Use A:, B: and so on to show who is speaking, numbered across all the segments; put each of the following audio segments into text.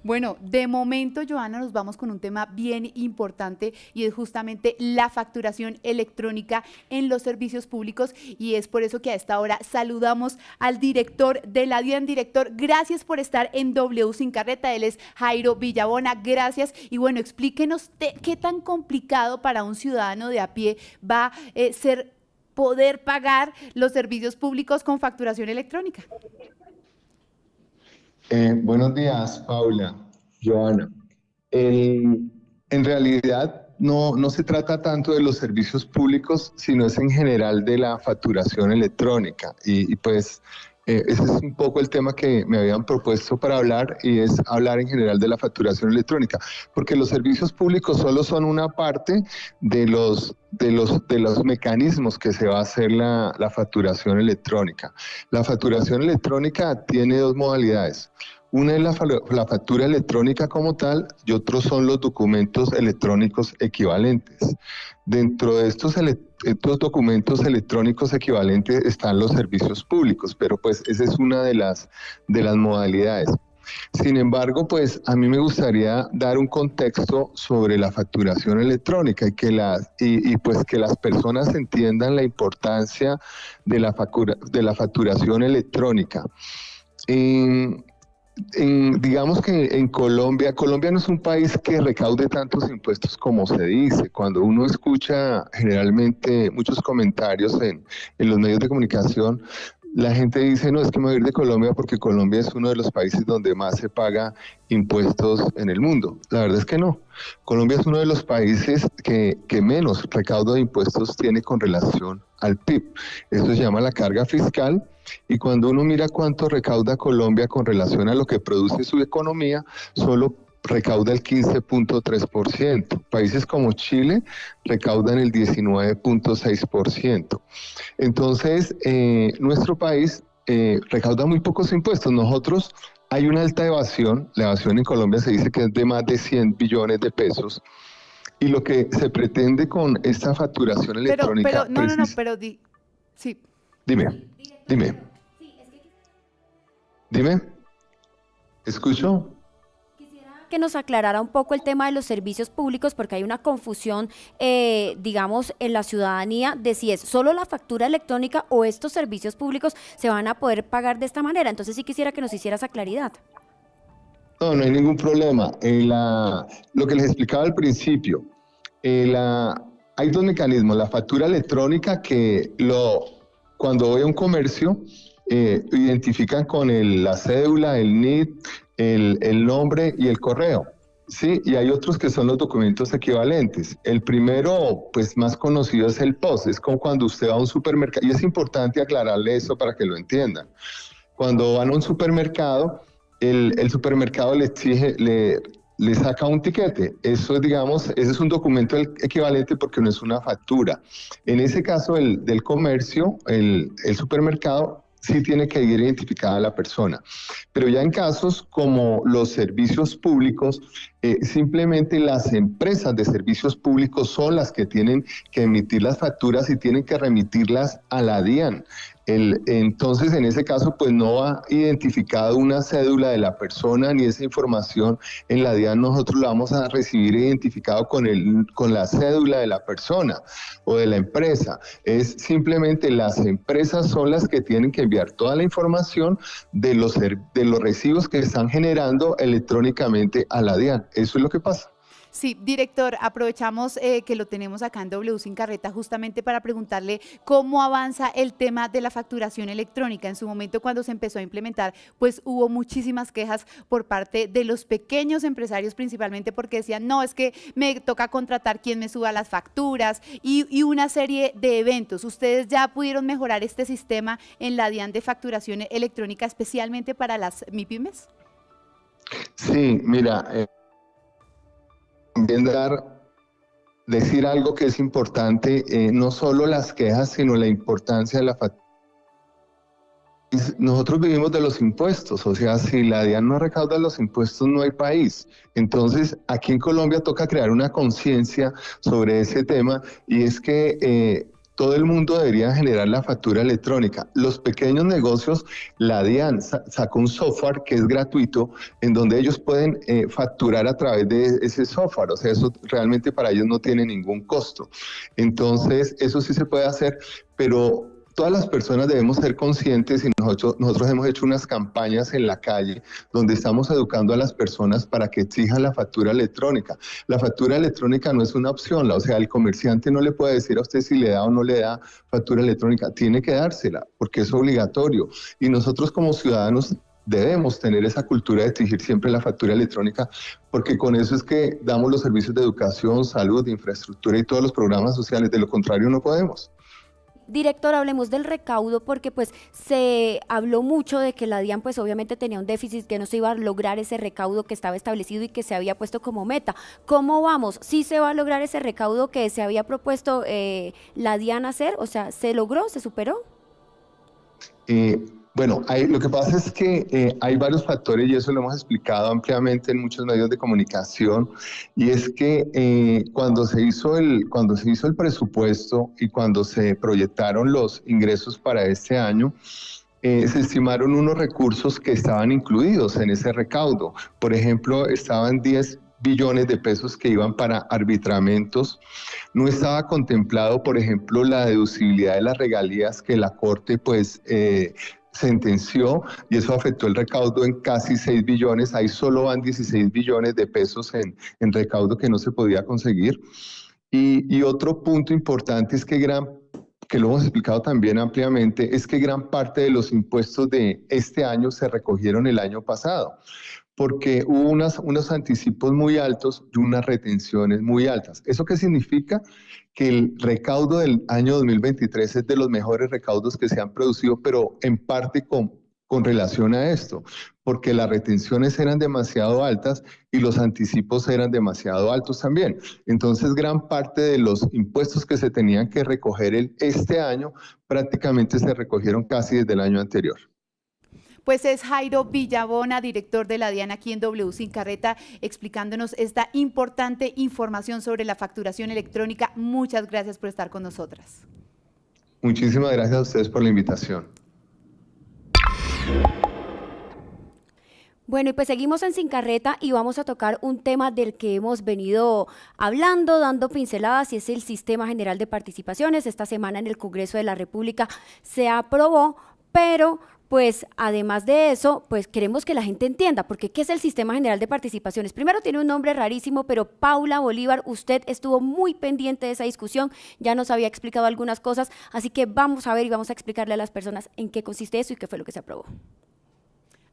A: Bueno, de momento, Joana, nos vamos con un tema bien importante y es justamente la facturación electrónica en los servicios públicos y es por eso que a esta hora saludamos al director de la DIAN. Director, gracias por estar en W Sin Carreta. Él es Jairo Villabona, gracias. Y bueno, explíquenos qué tan complicado para un ciudadano de a pie va a ser poder pagar los servicios públicos con facturación electrónica.
B: Buenos días, Paula, Joana. En realidad no se trata tanto de los servicios públicos, sino es en general de la facturación electrónica. Pues ese es un poco el tema que me habían propuesto para hablar y es hablar en general de la facturación electrónica, porque los servicios públicos solo son una parte de los mecanismos que se va a hacer la facturación electrónica. La facturación electrónica tiene dos modalidades. Una es la factura electrónica como tal y otros son los documentos electrónicos equivalentes. Dentro de estos documentos electrónicos equivalentes están los servicios públicos, pero pues esa es una de las modalidades. Sin embargo, pues a mí me gustaría dar un contexto sobre la facturación electrónica y que las personas entiendan la importancia de la facturación electrónica. Digamos que en Colombia no es un país que recaude tantos impuestos como se dice. Cuando uno escucha generalmente muchos comentarios en los medios de comunicación, la gente dice, no, es que me voy a ir de Colombia porque Colombia es uno de los países donde más se paga impuestos en el mundo. La verdad es que no. Colombia es uno de los países que menos recaudo de impuestos tiene con relación al PIB. Eso se llama la carga fiscal. Y cuando uno mira cuánto recauda Colombia con relación a lo que produce su economía, solo recauda el 15.3%. Países como Chile recaudan el 19.6%. Entonces, nuestro país recauda muy pocos impuestos. Nosotros hay una alta evasión. La evasión en Colombia se dice que es de más de 100 billones de pesos. Y lo que se pretende con esta facturación electrónica...
A: Sí.
B: Dime. ¿Escucho?
C: Que nos aclarara un poco el tema de los servicios públicos, porque hay una confusión, digamos, en la ciudadanía de si es solo la factura electrónica o estos servicios públicos se van a poder pagar de esta manera. Entonces sí quisiera que nos hiciera esa claridad.
B: No hay ningún problema. Lo que les explicaba al principio, hay dos mecanismos. La factura electrónica cuando voy a un comercio, identifican con la cédula, el NIT, el nombre y el correo, ¿sí? Y hay otros que son los documentos equivalentes. El primero, pues más conocido es el POS, es como cuando usted va a un supermercado, y es importante aclararle eso para que lo entiendan. Cuando van a un supermercado, el supermercado le exige, le saca un tiquete. Eso es, digamos, ese es un documento equivalente porque no es una factura. En ese caso, del comercio, el supermercado, sí tiene que ir identificada la persona. Pero ya en casos como los servicios públicos, simplemente las empresas de servicios públicos son las que tienen que emitir las facturas y tienen que remitirlas a la DIAN. Entonces, en ese caso, pues no va identificado una cédula de la persona ni esa información en la DIAN. Nosotros la vamos a recibir identificado con la cédula de la persona o de la empresa. Es simplemente las empresas son las que tienen que enviar toda la información de los recibos que están generando electrónicamente a la DIAN. Eso es lo que pasa.
A: Sí, director, aprovechamos que lo tenemos acá en W Sin Carreta justamente para preguntarle cómo avanza el tema de la facturación electrónica. En su momento, cuando se empezó a implementar, pues hubo muchísimas quejas por parte de los pequeños empresarios, principalmente porque decían, no, es que me toca contratar quien me suba las facturas y una serie de eventos. ¿Ustedes ya pudieron mejorar este sistema en la DIAN de facturación electrónica, especialmente para las MIPYMES?
B: Sí, mira... También decir algo que es importante, no solo las quejas, sino la importancia de la factura. Nosotros vivimos de los impuestos, o sea, si la DIAN no recauda los impuestos, no hay país. Entonces, aquí en Colombia toca crear una conciencia sobre ese tema, y es que todo el mundo debería generar la factura electrónica. Los pequeños negocios, la DIAN sacó un software que es gratuito, en donde ellos pueden facturar a través de ese software. O sea, eso realmente para ellos no tiene ningún costo. Entonces, eso sí se puede hacer, pero todas las personas debemos ser conscientes y nosotros hemos hecho unas campañas en la calle donde estamos educando a las personas para que exijan la factura electrónica. La factura electrónica no es una opción, o sea, el comerciante no le puede decir a usted si le da o no le da factura electrónica, tiene que dársela porque es obligatorio. Y nosotros como ciudadanos debemos tener esa cultura de exigir siempre la factura electrónica, porque con eso es que damos los servicios de educación, salud, infraestructura y todos los programas sociales. De lo contrario no podemos.
C: Director, hablemos del recaudo porque pues se habló mucho de que la DIAN pues obviamente tenía un déficit, que no se iba a lograr ese recaudo que estaba establecido y que se había puesto como meta. ¿Cómo vamos? ¿Sí se va a lograr ese recaudo que se había propuesto la DIAN hacer? O sea, ¿se logró? ¿Se superó?
B: Bueno, lo que pasa es que hay varios factores y eso lo hemos explicado ampliamente en muchos medios de comunicación, y es que cuando se hizo el presupuesto y cuando se proyectaron los ingresos para este año, se estimaron unos recursos que estaban incluidos en ese recaudo. Por ejemplo, estaban 10 billones de pesos que iban para arbitramentos. No estaba contemplado, por ejemplo, la deducibilidad de las regalías que la Corte sentenció, y eso afectó el recaudo en casi 6 billones. Ahí solo van 16 billones de pesos en recaudo que no se podía conseguir. Y otro punto importante es que lo hemos explicado también ampliamente, es que gran parte de los impuestos de este año se recogieron el año pasado, porque hubo unos anticipos muy altos y unas retenciones muy altas. ¿Eso qué significa? Que el recaudo del año 2023 es de los mejores recaudos que se han producido, pero en parte con relación a esto, porque las retenciones eran demasiado altas y los anticipos eran demasiado altos también. Entonces, gran parte de los impuestos que se tenían que recoger este año prácticamente se recogieron casi desde el año anterior.
A: Pues es Jairo Villabona, director de la DIAN aquí en W Sin Carreta, explicándonos esta importante información sobre la facturación electrónica. Muchas gracias por estar con nosotras.
B: Muchísimas gracias a ustedes por la invitación.
C: Bueno, y pues seguimos en Sin Carreta y vamos a tocar un tema del que hemos venido hablando, dando pinceladas, y es el Sistema General de Participaciones. Esta semana en el Congreso de la República se aprobó, pero pues además de eso, pues queremos que la gente entienda, porque ¿qué es el Sistema General de Participaciones? Primero, tiene un nombre rarísimo, pero Paula Bolívar, usted estuvo muy pendiente de esa discusión, ya nos había explicado algunas cosas, así que vamos a ver y vamos a explicarle a las personas en qué consiste eso y qué fue lo que se aprobó.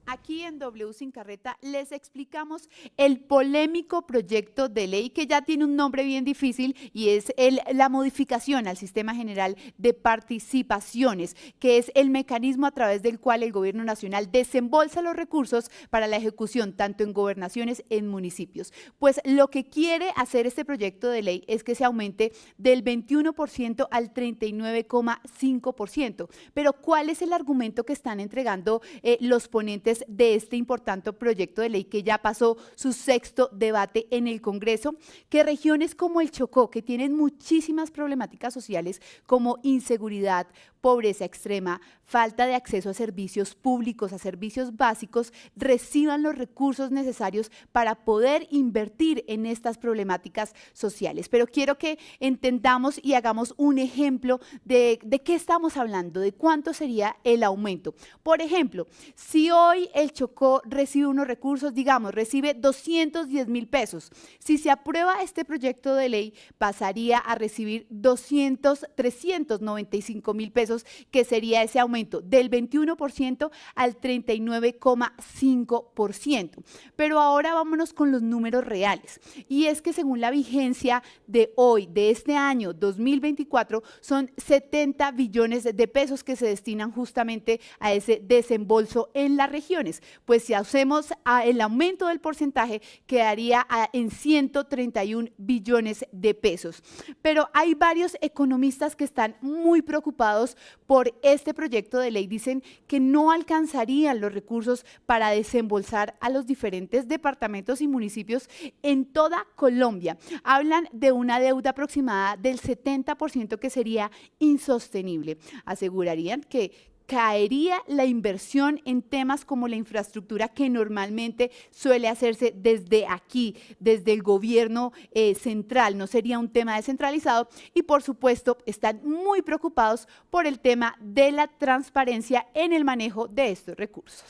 A: Aquí en W Sin Carreta les explicamos el polémico proyecto de ley que ya tiene un nombre bien difícil, y es la modificación al Sistema General de Participaciones, que es el mecanismo a través del cual el Gobierno Nacional desembolsa los recursos para la ejecución tanto en gobernaciones en municipios. Pues lo que quiere hacer este proyecto de ley es que se aumente del 21% al 39,5%. Pero ¿cuál es el argumento que están entregando los ponentes de este importante proyecto de ley que ya pasó su 6º debate en el Congreso? Que regiones como el Chocó, que tienen muchísimas problemáticas sociales como inseguridad, pobreza extrema, falta de acceso a servicios públicos, a servicios básicos, reciban los recursos necesarios para poder invertir en estas problemáticas sociales. Pero quiero que entendamos y hagamos un ejemplo de qué estamos hablando, de cuánto sería el aumento. Por ejemplo, si hoy el Chocó recibe unos recursos, digamos, recibe 210.000 pesos. Si se aprueba este proyecto de ley, pasaría a recibir 395.000 pesos, que sería ese aumento del 21% al 39,5%. Pero ahora vámonos con los números reales. Y es que según la vigencia de hoy, de este año 2024, son 70 billones de pesos que se destinan justamente a ese desembolso en las regiones. Pues si hacemos el aumento del porcentaje, quedaría en 131 billones de pesos. Pero hay varios economistas que están muy preocupados por este proyecto de ley dicen que no alcanzarían los recursos para desembolsar a los diferentes departamentos y municipios en toda Colombia. Hablan de una deuda aproximada del 70% que sería insostenible. Asegurarían que caería la inversión en temas como la infraestructura que normalmente suele hacerse desde aquí, desde el gobierno central, no sería un tema descentralizado y por supuesto están muy preocupados por el tema de la transparencia en el manejo de estos recursos.